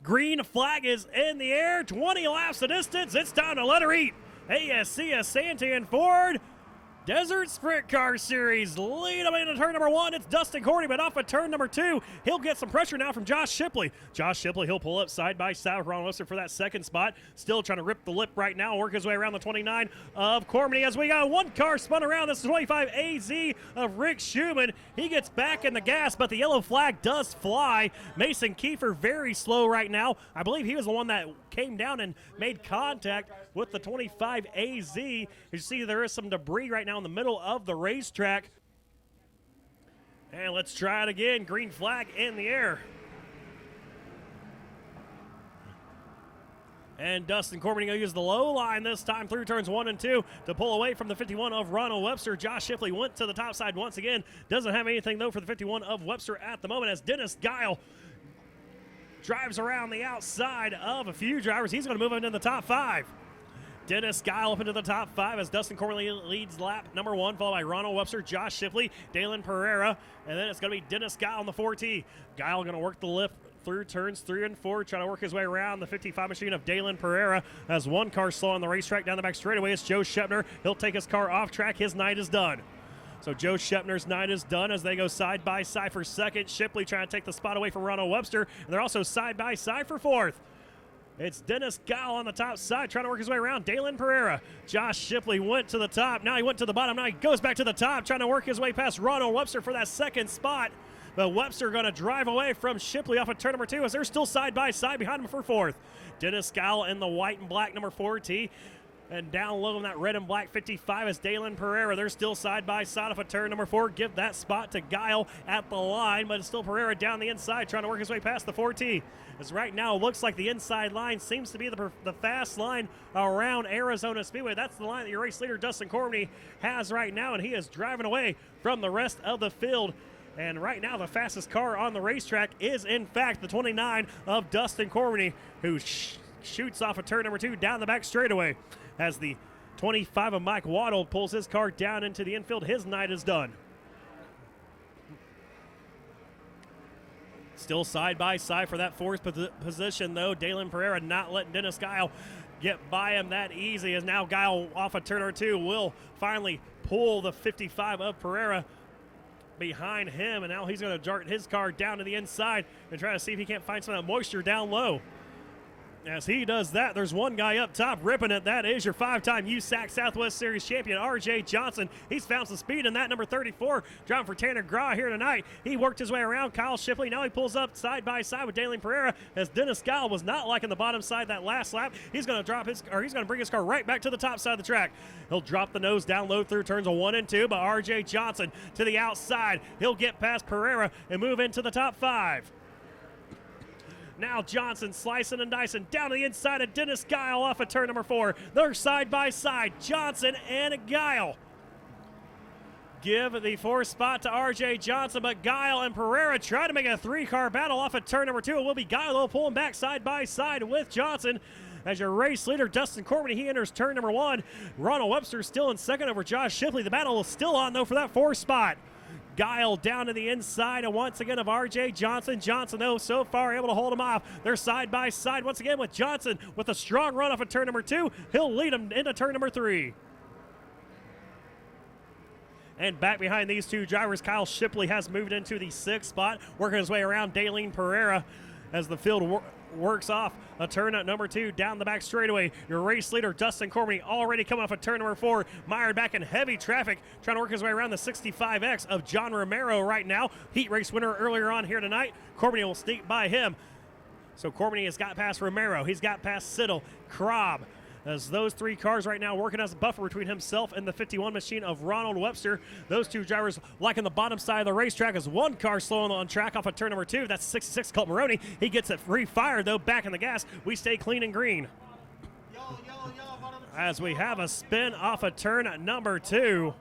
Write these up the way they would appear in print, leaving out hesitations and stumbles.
Green flag is in the air. 20 laps the distance. It's time to let her eat. ASCS Santan Ford Desert Sprint Car Series lead them into turn number 1. It's Dustin Cordy, but off of turn number 2, he'll get some pressure now from Josh Shipley. Josh Shipley, he'll pull up side by side with Ron Webster for that second spot. Still trying to rip the lip right now, work his way around the 29 of Cormany as we got one car spun around. This is 25 AZ of Rick Schumann. He gets back in the gas, but the yellow flag does fly. Mason Kiefer very slow right now. I believe he was the one that came down and made contact with the 25 AZ. You see there is some debris right now in the middle of the racetrack. And let's try it again. Green flag in the air. And Dustin Cormany going to use the low line this time through turns 1 and 2 to pull away from the 51 of Ronald Webster. Josh Shipley went to the top side once again. Doesn't have anything, though, for the 51 of Webster at the moment as Dennis Guile drives around the outside of a few drivers. He's going to move into the top 5. Dennis Guile up into the top 5 as Dustin Cormany leads lap number 1, followed by Ronald Webster, Josh Shipley, Dalen Pereira, and then it's going to be Dennis Guile on the 4T. Guile going to work the lift through turns 3 and 4, trying to work his way around the 55 machine of Dalen Pereira as one car slow on the racetrack down the back straightaway. It's Joe Shepner. He'll take his car off track. His night is done. So Joe Shepner's night is done as they go side by side for second. Shipley trying to take the spot away from Ronald Webster, and they're also side by side for fourth. It's Dennis Guile on the top side trying to work his way around Dalen Pereira. Josh Shipley went to the top. Now he went to the bottom. Now he goes back to the top trying to work his way past Ronald Webster for that second spot. But Webster going to drive away from Shipley off of turn number 2 as they're still side by side behind him for fourth. Dennis Guile in the white and black number 4T. And down low in that red and black 55 is Dalen Pereira. They're still side by side off of turn number 4. Give that spot to Guile at the line, but it's still Pereira down the inside trying to work his way past the 4T. As right now it looks like the inside line seems to be the fast line around Arizona Speedway. That's the line that your race leader Dustin Cormany has right now, and he is driving away from the rest of the field. And right now the fastest car on the racetrack is in fact the 29 of Dustin Cormany, who shoots off of turn number 2 down the back straightaway. As the 25 of Mike Waddle pulls his car down into the infield, his night is done. Still side by side for that fourth position, though. Dalen Pereira not letting Dennis Guile get by him that easy, as now Guile off of turn number 2 will finally pull the 55 of Pereira behind him, and now he's going to dart his car down to the inside and try to see if he can't find some of that moisture down low. As he does that, there's one guy up top ripping it. That is your 5-time USAC Southwest Series champion, R.J. Johnson. He's found some speed in that number 34, driving for Tanner Graw here tonight. He worked his way around Kyle Shipley. Now he pulls up side by side with Dalen Pereira, as Dennis Guile was not liking the bottom side that last lap. He's going to bring his car right back to the top side of the track. He'll drop the nose down low through turns 1 and 2, but R.J. Johnson to the outside. He'll get past Pereira and move into the top 5. Now Johnson slicing and dicing down to the inside of Dennis Guile off of turn number 4. They're side by side, Johnson and Guile. Give the 4th spot to R.J. Johnson, but Guile and Pereira try to make a 3-car battle off of turn number 2. It will be Guile pulling back side by side with Johnson. As your race leader, Dustin Cormany, he enters turn number 1. Ronald Webster still in second over Josh Shipley. The battle is still on, though, for that 4th spot. Guile down to the inside, and once again of R.J. Johnson. Johnson, though, so far able to hold him off. They're side by side once again with Johnson with a strong run off of turn number 2. He'll lead him into turn number 3. And back behind these two drivers, Kyle Shipley has moved into the 6th spot, working his way around Dalen Pereira as the field works off a turn at number 2 down the back straightaway. Your race leader, Dustin Cormany, already coming off of turn number 4, mired back in heavy traffic, trying to work his way around the 65X of John Romero right now. Heat race winner earlier on here tonight. Cormany will sneak by him. So Cormany has got past Romero. He's got past Siddle, Krob, as those 3 cars right now working as a buffer between himself and the 51 machine of Ronald Webster. Those 2 drivers liking the bottom side of the racetrack as one car slow on track off of turn number 2. That's 66 Colt Maroney. He gets it re-fired, though, back in the gas. We stay clean and green. As we have a spin off of turn number 2.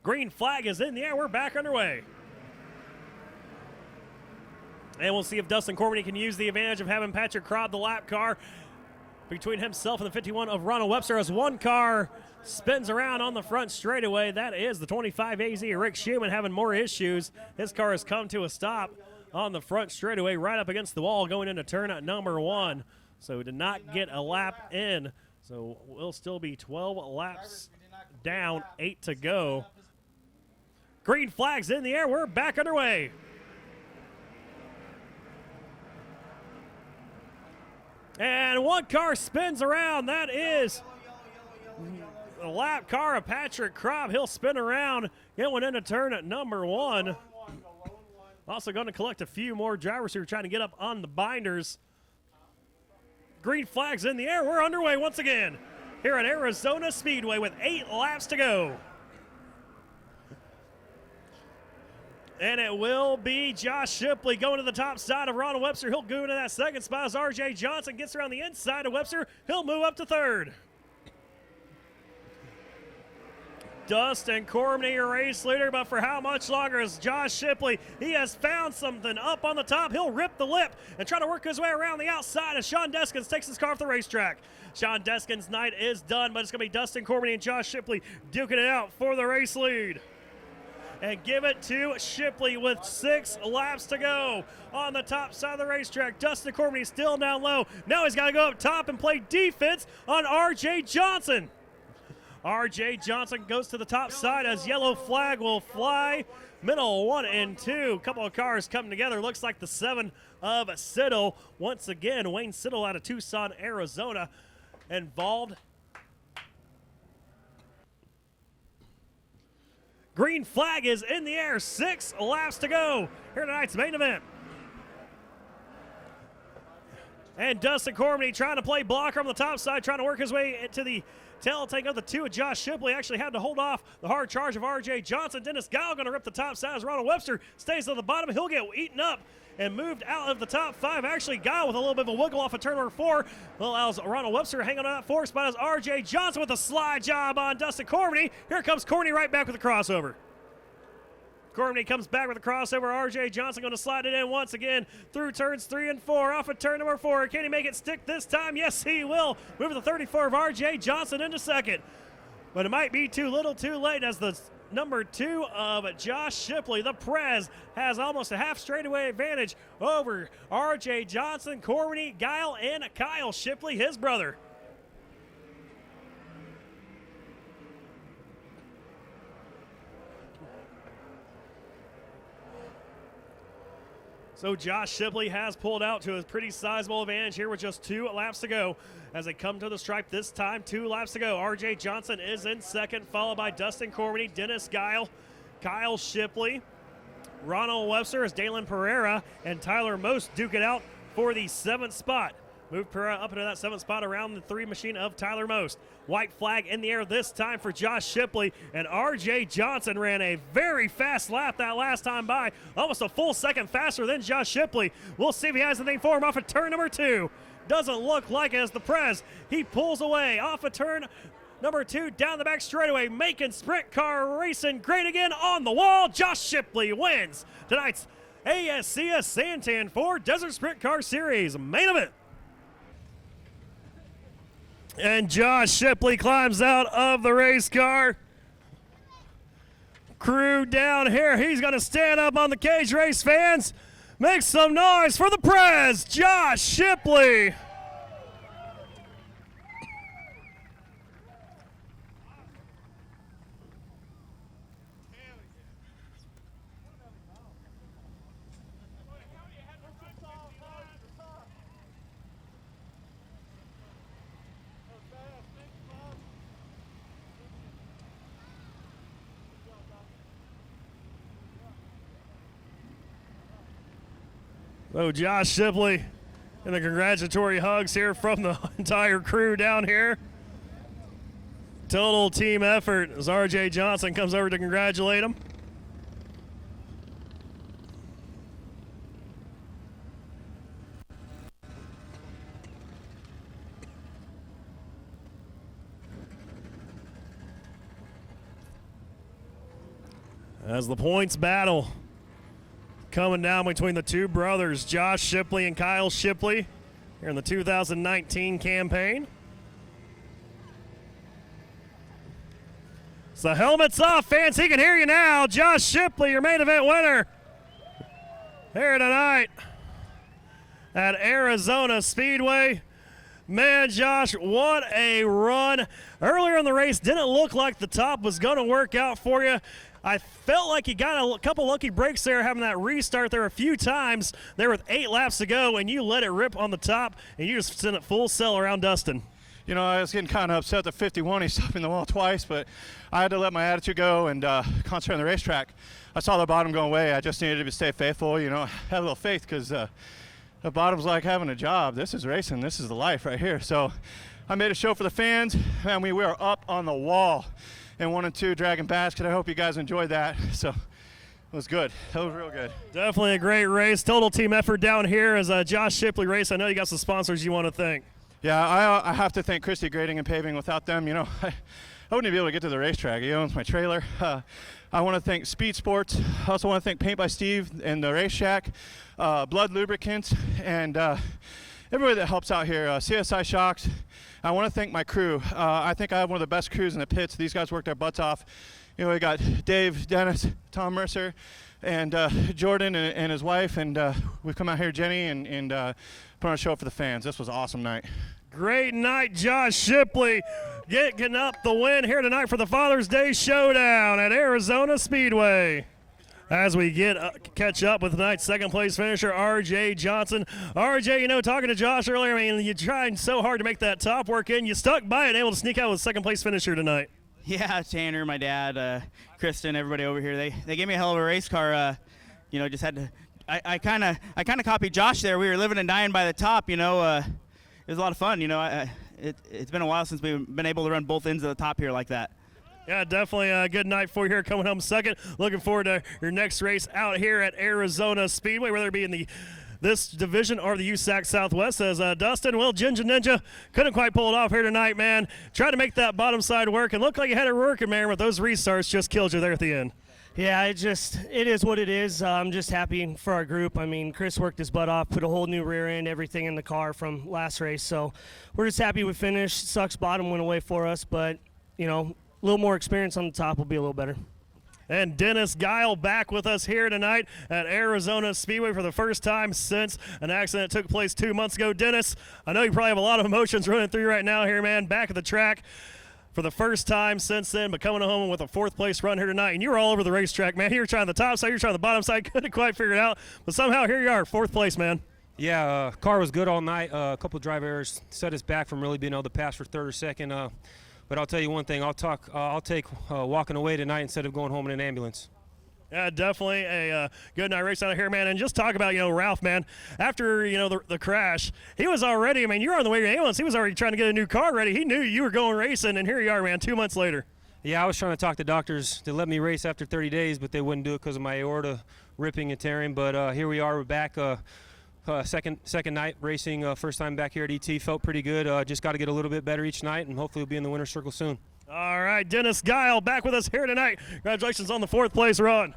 Green flag is in the air. We're back underway. And we'll see if Dustin Cormany can use the advantage of having Patrick Krob, the lap car, between himself and the 51 of Ronald Webster as one car spins around on the front straightaway. That is the 25 AZ. Rick Schumann having more issues. His car has come to a stop on the front straightaway, right up against the wall going into turn at number 1. So did not get a lap in. So we'll still be 12 laps down, 8 to go. Green flag's in the air. We're back underway. And one car spins around. That is the lap car of Patrick Kropp. He'll spin around, get one into turn at number 1. Also going to collect a few more drivers who are trying to get up on the binders. Green flag's in the air. We're underway once again here at Arizona Speedway with 8 laps to go. And it will be Josh Shipley going to the top side of Ronald Webster. He'll go into that second spot as R.J. Johnson gets around the inside of Webster. He'll move up to third. Dustin Cormany, your race leader, but for how much longer is Josh Shipley? He has found something up on the top. He'll rip the lip and try to work his way around the outside as Sean Deskins takes his car off the racetrack. Sean Deskins' night is done, but it's going to be Dustin Cormany and Josh Shipley duking it out for the race lead. And give it to Shipley with 6 laps to go on the top side of the racetrack. Dustin Cormany still down low. Now he's got to go up top and play defense on R.J. Johnson. R.J. Johnson goes to the top side as yellow flag will fly. Middle 1 and 2. Couple of cars coming together. Looks like the 7 of Siddle. Once again, Wayne Siddle out of Tucson, Arizona, involved. Green flag is in the air. 6 laps to go here tonight's main event. And Dustin Cormany trying to play blocker on the top side, trying to work his way into the tail tank of the 2 of Josh Shipley. Actually had to hold off the hard charge of R.J. Johnson. Dennis Guile going to rip the top side as Ronald Webster stays at the bottom. He'll get eaten up and moved out of the top 5. Actually, Guile with a little bit of a wiggle off of turn number 4 allows Ronald Webster hanging on that 4 spot as R.J. Johnson with a slide job on Dustin Cormany. Here comes Cormany right back with the crossover. Cormany comes back with a crossover. R.J. Johnson going to slide it in once again through turns 3 and 4. Off of turn number 4. Can he make it stick this time? Yes, he will. Move the 34 of R.J. Johnson into second. But it might be too little too late as the number 2 of Josh Shipley, the Prez, has almost a half straightaway advantage over R.J. Johnson, Cormany, Guile, and Kyle Shipley, his brother. So Josh Shipley has pulled out to a pretty sizable advantage here with just 2 laps to go. As they come to the stripe this time, 2 laps to go. R.J. Johnson is in second, followed by Dustin Cormany, Dennis Guile, Kyle Shipley, Ronald Webster as Dalen Pereira and Tyler Most duke it out for the 7th spot. Move Pereira up into that 7th spot around the 3 machine of Tyler Most. White flag in the air this time for Josh Shipley, and R.J. Johnson ran a very fast lap that last time by, almost a full second faster than Josh Shipley. We'll see if he has anything for him off of turn number 2. Doesn't look like it as the Prez. He pulls away off of turn number 2 down the back straightaway, making sprint car racing great again on the wall. Josh Shipley wins tonight's ASCS Santan Ford Desert Sprint Car Series main event. And Josh Shipley climbs out of the race car. Crew down here. He's going to stand up on the cage, race fans. Make some noise for the Prez, Josh Shipley. So Josh Shipley and the congratulatory hugs here from the entire crew down here. Total team effort as R.J. Johnson comes over to congratulate him. As the points battle coming down between the 2 brothers, Josh Shipley and Kyle Shipley, here in the 2019 campaign. So helmets off, fans. He can hear you now. Josh Shipley, your main event winner. here tonight at Arizona Speedway. Man, Josh, what a run. Earlier in the race, didn't look like the top was going to work out for you. I felt like you got a couple lucky breaks there, having that restart there a few times there with 8 laps to go, and you let it rip on the top, and you just sent it full sail around Dustin. You know, I was getting kind of upset at 51. He stopped me in the wall twice, but I had to let my attitude go and concentrate on the racetrack. I saw the bottom go away. I just needed to stay faithful, you know, have a little faith, because the bottom's like having a job. This is racing. This is the life right here. So I made a show for the fans, and we were up on the wall in 1 and 2 Dragon Basket. I hope you guys enjoyed that. So it was good. That was real good. Definitely a great race. Total team effort down here as Josh Shipley race. I know you got some sponsors you want to thank. Yeah, I have to thank Christie Grading and Paving. Without them, you know, I wouldn't be able to get to the racetrack. He owns my trailer. I want to thank Speed Sports. I also want to thank Paint by Steve and the Race Shack, Blood Lubricants, and everybody that helps out here. CSI Shocks. I want to thank my crew. I think I have one of the best crews in the pits. These guys work their butts off. You know, we got Dave, Dennis, Tom Mercer, and Jordan and his wife, and we've come out here, Jenny, and put on a show for the fans. This was an awesome night. Great night, Josh Shipley getting up the win here tonight for the Father's Day Showdown at Arizona Speedway. As we catch up with tonight's second place finisher, R.J. Johnson. R.J., you know, talking to Josh earlier, I mean, you tried so hard to make that top work in. You stuck by it, able to sneak out with second place finisher tonight. Yeah, Tanner, my dad, Kristen, everybody over here, they gave me a hell of a race car. You know, just had to. I kind of copied Josh there. We were living and dying by the top. You know, it was a lot of fun. You know, it's been a while since we've been able to run both ends of the top here like that. Yeah, definitely a good night for you here, coming home second. Looking forward to your next race out here at Arizona Speedway, whether it be in this division or the USAC Southwest. As Dustin, well, Ginger Ninja couldn't quite pull it off here tonight, man. Tried to make that bottom side work, and looked like you had it working, man, with those restarts just killed you there at the end. Yeah, it is what it is. I'm just happy for our group. I mean, Chris worked his butt off, put a whole new rear end, everything in the car from last race. So we're just happy we finished. Sucks bottom went away for us, but, you know, a little more experience on the top will be a little better. And Dennis Guile back with us here tonight at Arizona Speedway for the first time since an accident took place 2 months ago. Dennis, I know you probably have a lot of emotions running through you right now here, man. Back at the track for the first time since then, but coming home with a 4th place run here tonight. And you were all over the racetrack, man. You were trying the top side, you were trying the bottom side. Couldn't quite figure it out. But somehow here you are, 4th place, man. Yeah, car was good all night. A couple drive errors set us back from really being able to pass for 3rd or 2nd. But I'll tell you one thing, I'll take walking away tonight instead of going home in an ambulance. Yeah, definitely a good night race out here, man. And just talk about, you know, Ralph, man. After, you know, the crash, he was already, I mean, you were on the way to the ambulance. He was already trying to get a new car ready. He knew you were going racing, and here you are, man, 2 months later. Yeah, I was trying to talk to doctors to let me race after 30 days, but they wouldn't do it because of my aorta ripping and tearing. But here we are, we're back. Second night racing, first time back here at ET. Felt pretty good. Just got to get a little bit better each night, and hopefully we'll be in the winner's circle soon. All right, Dennis Guile back with us here tonight. Congratulations on the 4th place run.